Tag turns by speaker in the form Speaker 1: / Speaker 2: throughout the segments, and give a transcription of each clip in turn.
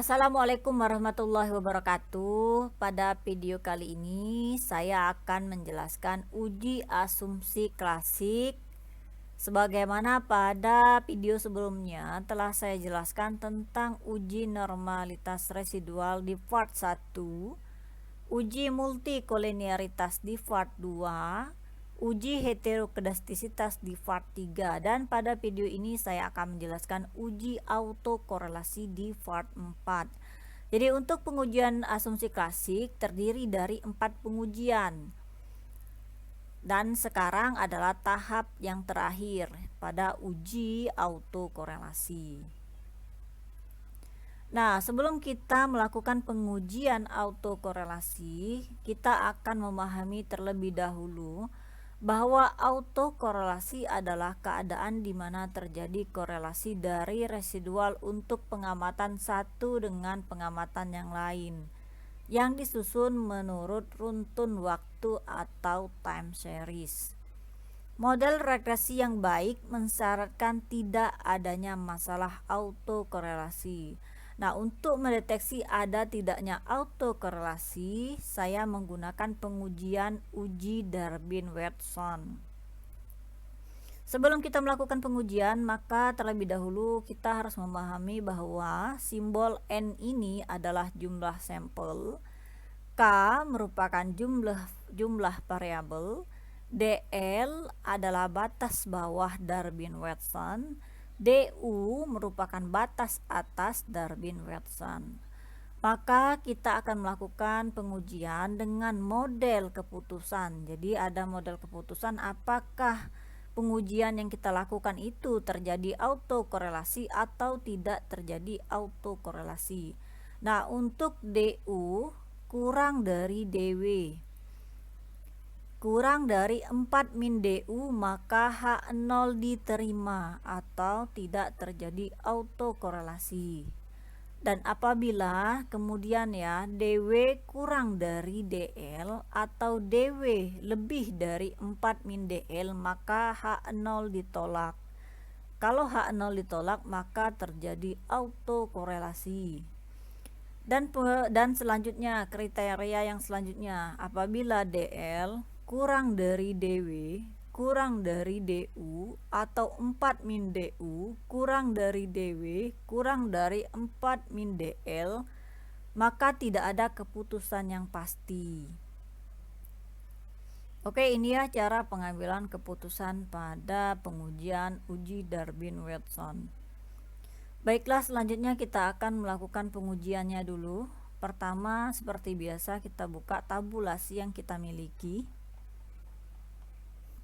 Speaker 1: Assalamualaikum warahmatullahi wabarakatuh. Pada video kali ini saya akan menjelaskan uji asumsi klasik. Sebagaimana pada video sebelumnya telah saya jelaskan tentang uji normalitas residual di part 1, uji multikolinearitas di part 2, uji heterokedastisitas di part 3, dan pada video ini saya akan menjelaskan uji autokorelasi di part 4. Jadi untuk pengujian asumsi klasik terdiri dari 4 pengujian. Dan sekarang adalah tahap yang terakhir pada uji autokorelasi. Nah, sebelum kita melakukan pengujian autokorelasi, kita akan memahami terlebih dahulu bahwa autokorelasi adalah keadaan di mana terjadi korelasi dari residual untuk pengamatan satu dengan pengamatan yang lain, yang disusun menurut runtun waktu atau time series. Model regresi yang baik mensyaratkan tidak adanya masalah autokorelasi. Nah, untuk mendeteksi ada tidaknya autokorelasi, saya menggunakan pengujian uji Durbin-Watson. Sebelum kita melakukan pengujian, maka terlebih dahulu kita harus memahami bahwa simbol N ini adalah jumlah sampel, K merupakan jumlah variabel, DL adalah batas bawah Durbin-Watson, DU merupakan batas atas Durbin-Watson. Maka kita akan melakukan pengujian dengan model keputusan. Jadi ada model keputusan apakah pengujian yang kita lakukan itu terjadi autokorelasi atau tidak terjadi autokorelasi. Nah, untuk DU kurang dari DW kurang dari 4 min DU, maka H0 diterima atau tidak terjadi autokorelasi. Dan apabila kemudian DW kurang dari DL atau DW lebih dari 4 min DL, maka H0 ditolak. Kalau H0 ditolak, maka terjadi autokorelasi. Dan selanjutnya, kriteria yang selanjutnya, apabila DL kurang dari DW kurang dari DU atau 4 min DU kurang dari DW kurang dari 4 min DL, maka tidak ada keputusan yang pasti. Oke, ini ya cara pengambilan keputusan pada pengujian uji Durbin-Watson. Baiklah, selanjutnya kita akan melakukan pengujiannya dulu. Pertama, seperti biasa, kita buka tabulasi yang kita miliki.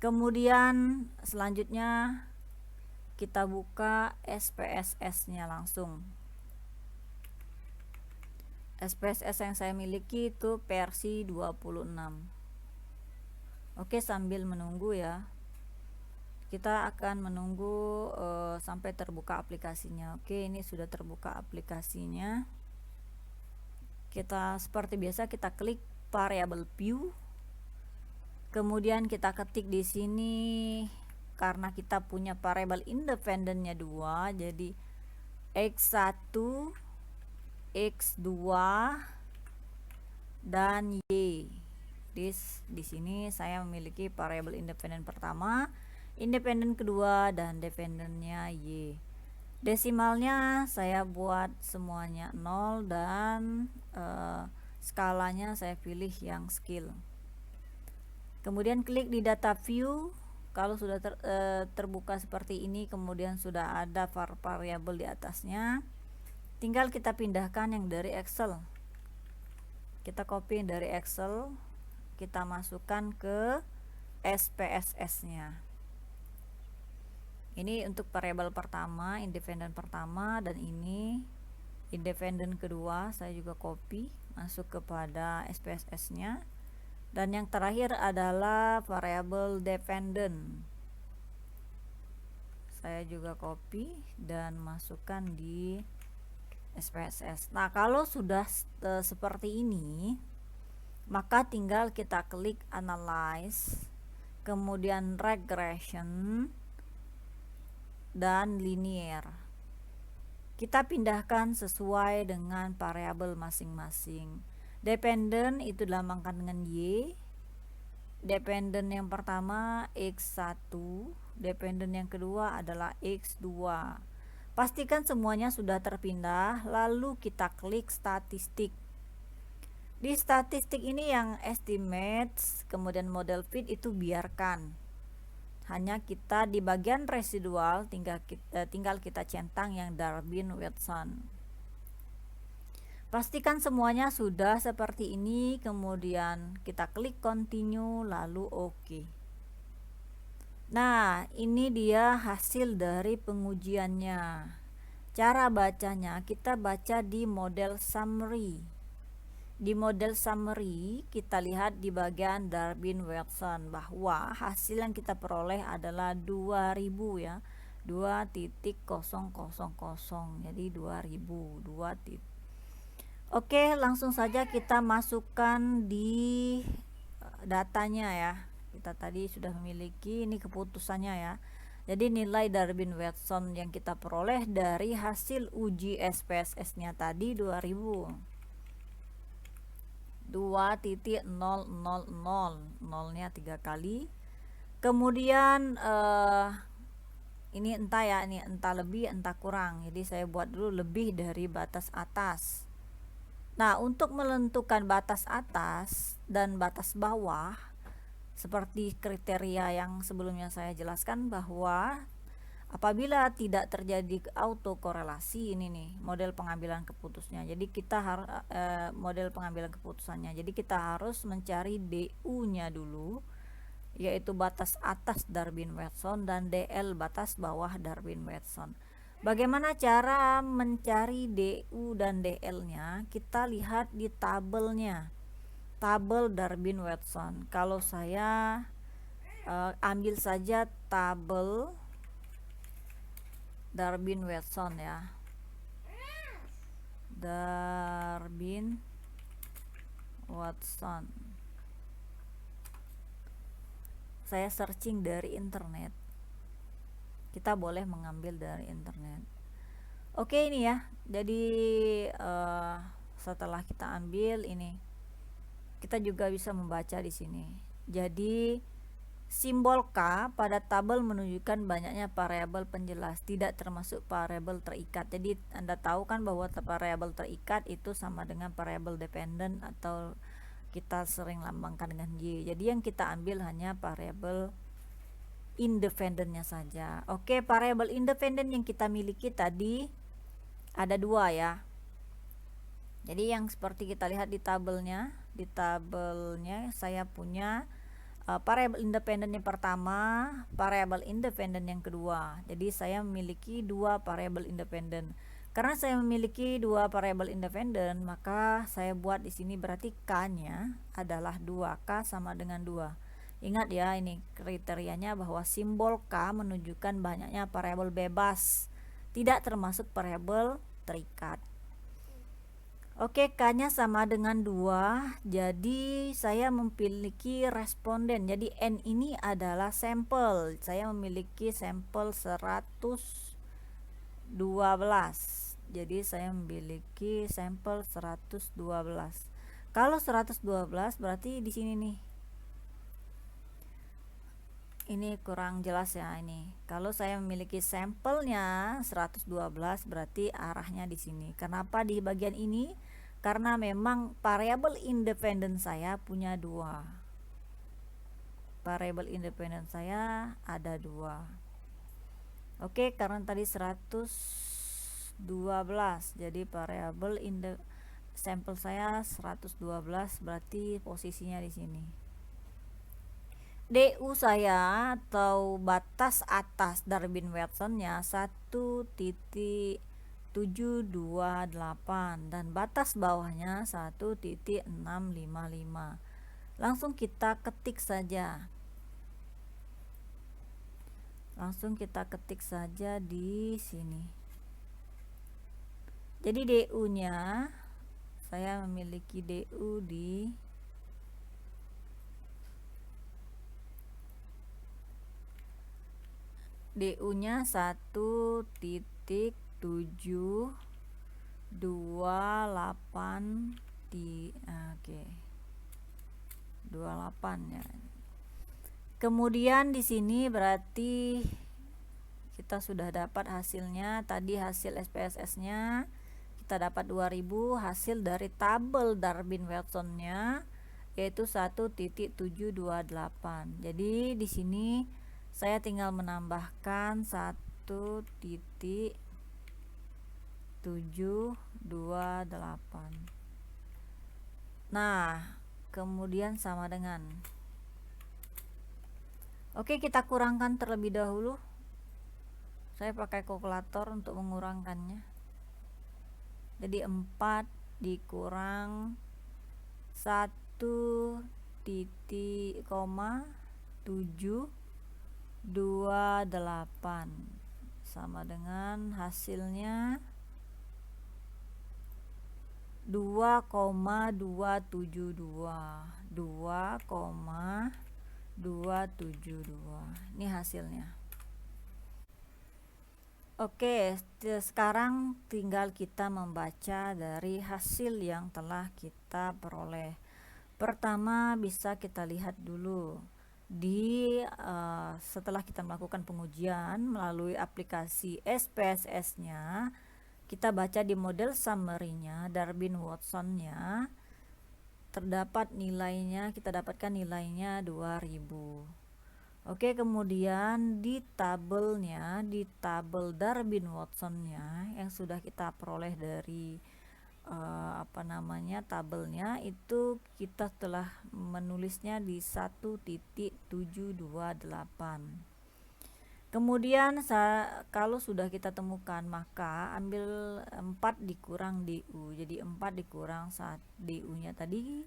Speaker 1: Kemudian selanjutnya kita buka SPSS-nya langsung. SPSS yang saya miliki itu versi 26. Oke, sambil menunggu ya. Kita akan menunggu sampai terbuka aplikasinya. Oke, ini sudah terbuka aplikasinya. Kita seperti biasa kita klik variable view. Kemudian kita ketik di sini, karena kita punya variabel independennya 2, jadi X1, X2 dan Y. Di sini saya memiliki variabel independen pertama, independen kedua, dan dependennya Y. Desimalnya saya buat semuanya 0 dan skalanya saya pilih yang scale. Kemudian klik di data view. Kalau sudah terbuka seperti ini, kemudian sudah ada variabel di atasnya, tinggal kita pindahkan yang dari Excel. Kita copy dari Excel, kita masukkan ke SPSS-nya. Ini untuk variabel pertama, independen pertama, dan ini independen kedua. Saya juga copy masuk kepada SPSS-nya. Dan yang terakhir adalah variabel dependent. Saya juga copy dan masukkan di SPSS. Nah, kalau sudah seperti ini, maka tinggal kita klik analyze, kemudian regression dan linear. kita pindahkan sesuai dengan variabel masing-masing. Dependent itu dilambangkan dengan Y. Dependent yang pertama X1, dependent yang kedua adalah X2. Pastikan semuanya sudah terpindah, lalu kita klik statistik. Di statistik ini yang estimates, kemudian model fit itu biarkan. Hanya kita di bagian residual tinggal kita centang yang Darwin-Watson. Pastikan semuanya sudah seperti ini, kemudian kita klik continue lalu OK. Nah, ini dia hasil dari pengujiannya. Cara bacanya kita baca di model summary. Di model summary kita lihat di bagian Darwin-Watson bahwa hasil yang kita peroleh adalah 2000 ya, 2.000, jadi 2000 Oke, langsung saja kita masukkan di datanya ya. Kita tadi sudah memiliki ini keputusannya ya. Jadi nilai Darwin-Watson yang kita peroleh dari hasil uji SPSS nya tadi 2000. 2.000, nolnya 3 kali. Kemudian ini entah ya, ini entah lebih entah kurang, jadi saya buat dulu lebih dari batas atas. Nah, untuk menentukan batas atas dan batas bawah seperti kriteria yang sebelumnya saya jelaskan, bahwa apabila tidak terjadi autokorelasi, ini nih model pengambilan keputusannya. Jadi kita harus model pengambilan keputusannya. Jadi kita harus mencari DU-nya dulu, yaitu batas atas Darwin-Watson, dan DL batas bawah Darwin-Watson. Bagaimana cara mencari DU dan DL-nya? Kita lihat di tabelnya. Tabel Darwin-Watson. Kalau saya ambil saja tabel Darwin-Watson ya, Darwin-Watson. Saya searching dari internet. Kita boleh mengambil dari internet. Oke, ini ya. Jadi setelah kita ambil ini, kita juga bisa membaca di sini. Jadi simbol K pada tabel menunjukkan banyaknya variabel penjelas, tidak termasuk variabel terikat. Jadi Anda tahu kan bahwa variabel terikat itu sama dengan variabel dependent, atau kita sering lambangkan dengan Y. Jadi yang kita ambil hanya variabel independentnya saja. Oke, variabel independent yang kita miliki tadi ada 2 ya. Jadi yang seperti kita lihat di tabelnya, saya punya variabel independen yang pertama, variabel independen yang kedua. Jadi saya memiliki 2 variabel independen. Karena saya memiliki 2 variabel independen, maka saya buat di sini berarti K-nya adalah 2. K sama dengan 2. Ingat ya, ini kriterianya bahwa simbol K menunjukkan banyaknya variabel bebas, tidak termasuk variabel terikat. Oke, K-nya sama dengan 2, jadi saya memiliki responden. Jadi N ini adalah sampel. Saya memiliki sampel 112. Jadi saya memiliki sampel 112. Kalau 112 berarti di sini nih. Ini kurang jelas ya ini. Kalau saya memiliki sampelnya 112 berarti arahnya di sini. Kenapa di bagian ini? Karena memang variabel independen saya punya 2. Variabel independen saya ada 2. Oke, karena tadi 112, jadi variabel sampel saya 112 berarti posisinya di sini. DU saya atau batas atas Darwin-Watson nya 1.728 dan batas bawahnya 1.655. Langsung kita ketik saja. Di sini. Jadi DU-nya saya memiliki DU di DU-nya 1.728. 7 28 oke 28 ya. Kemudian di sini berarti kita sudah dapat hasilnya. Tadi hasil SPSS-nya kita dapat 2000, hasil dari tabel Darwin-Watson-nya yaitu 1.728. Jadi di sini saya tinggal menambahkan 1.728. Nah, kemudian sama dengan, oke, kita kurangkan terlebih dahulu. Saya pakai kalkulator untuk mengurangkannya. Jadi 4 dikurang 1.728 sama dengan hasilnya 2,272. Ini hasilnya. Oke, sekarang tinggal kita membaca dari hasil yang telah kita peroleh. Pertama, bisa kita lihat dulu setelah kita melakukan pengujian melalui aplikasi SPSS-nya, kita baca di model summary-nya, Darwin-Watson-nya, terdapat nilainya, kita dapatkan nilainya 2000. Oke, kemudian di tabelnya, di tabel Darwin-Watson-nya yang sudah kita peroleh dari tabelnya itu kita telah menulisnya di 1.728. Kemudian kalau sudah kita temukan, maka ambil 4 dikurang DU. Jadi 4 dikurang DU-nya tadi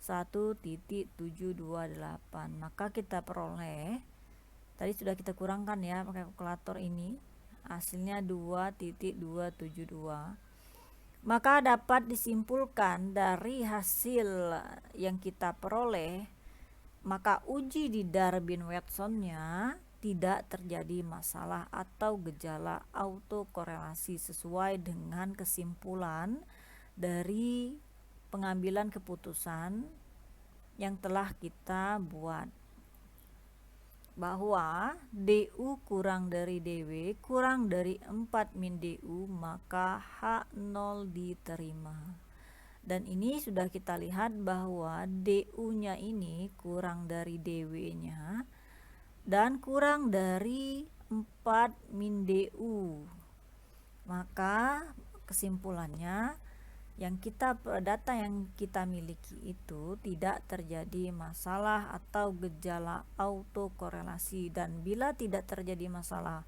Speaker 1: 1.728. Maka kita peroleh, tadi sudah kita kurangkan ya pakai kalkulator ini, hasilnya 2.272. Maka dapat disimpulkan dari hasil yang kita peroleh, maka uji di Darwin-Watson-nya tidak terjadi masalah atau gejala autokorelasi sesuai dengan kesimpulan dari pengambilan keputusan yang telah kita buat, bahwa DU kurang dari DW kurang dari 4 min DU, maka H0 diterima. Dan ini sudah kita lihat bahwa DU-nya ini kurang dari DW-nya dan kurang dari 4 min DU. Maka kesimpulannya, data yang kita miliki itu tidak terjadi masalah atau gejala autokorelasi. Dan bila tidak terjadi masalah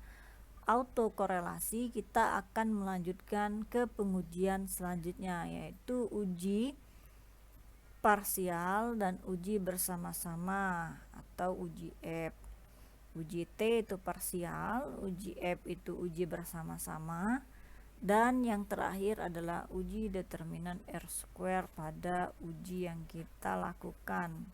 Speaker 1: autokorelasi, kita akan melanjutkan ke pengujian selanjutnya, yaitu uji parsial dan uji bersama-sama atau uji F. Uji T itu parsial, uji F itu uji bersama-sama, dan yang terakhir adalah uji determinan R² pada uji yang kita lakukan.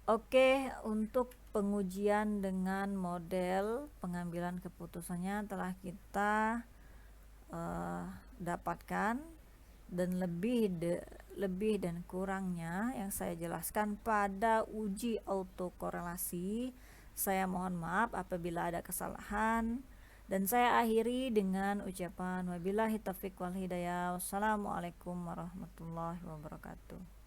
Speaker 1: Oke, untuk pengujian dengan model pengambilan keputusannya telah kita dapatkan, dan lebih dan kurangnya yang saya jelaskan pada uji autokorelasi. Saya mohon maaf apabila ada kesalahan. Dan saya akhiri dengan ucapan wabillahi taufiq wal hidayah. Wassalamualaikum warahmatullahi wabarakatuh.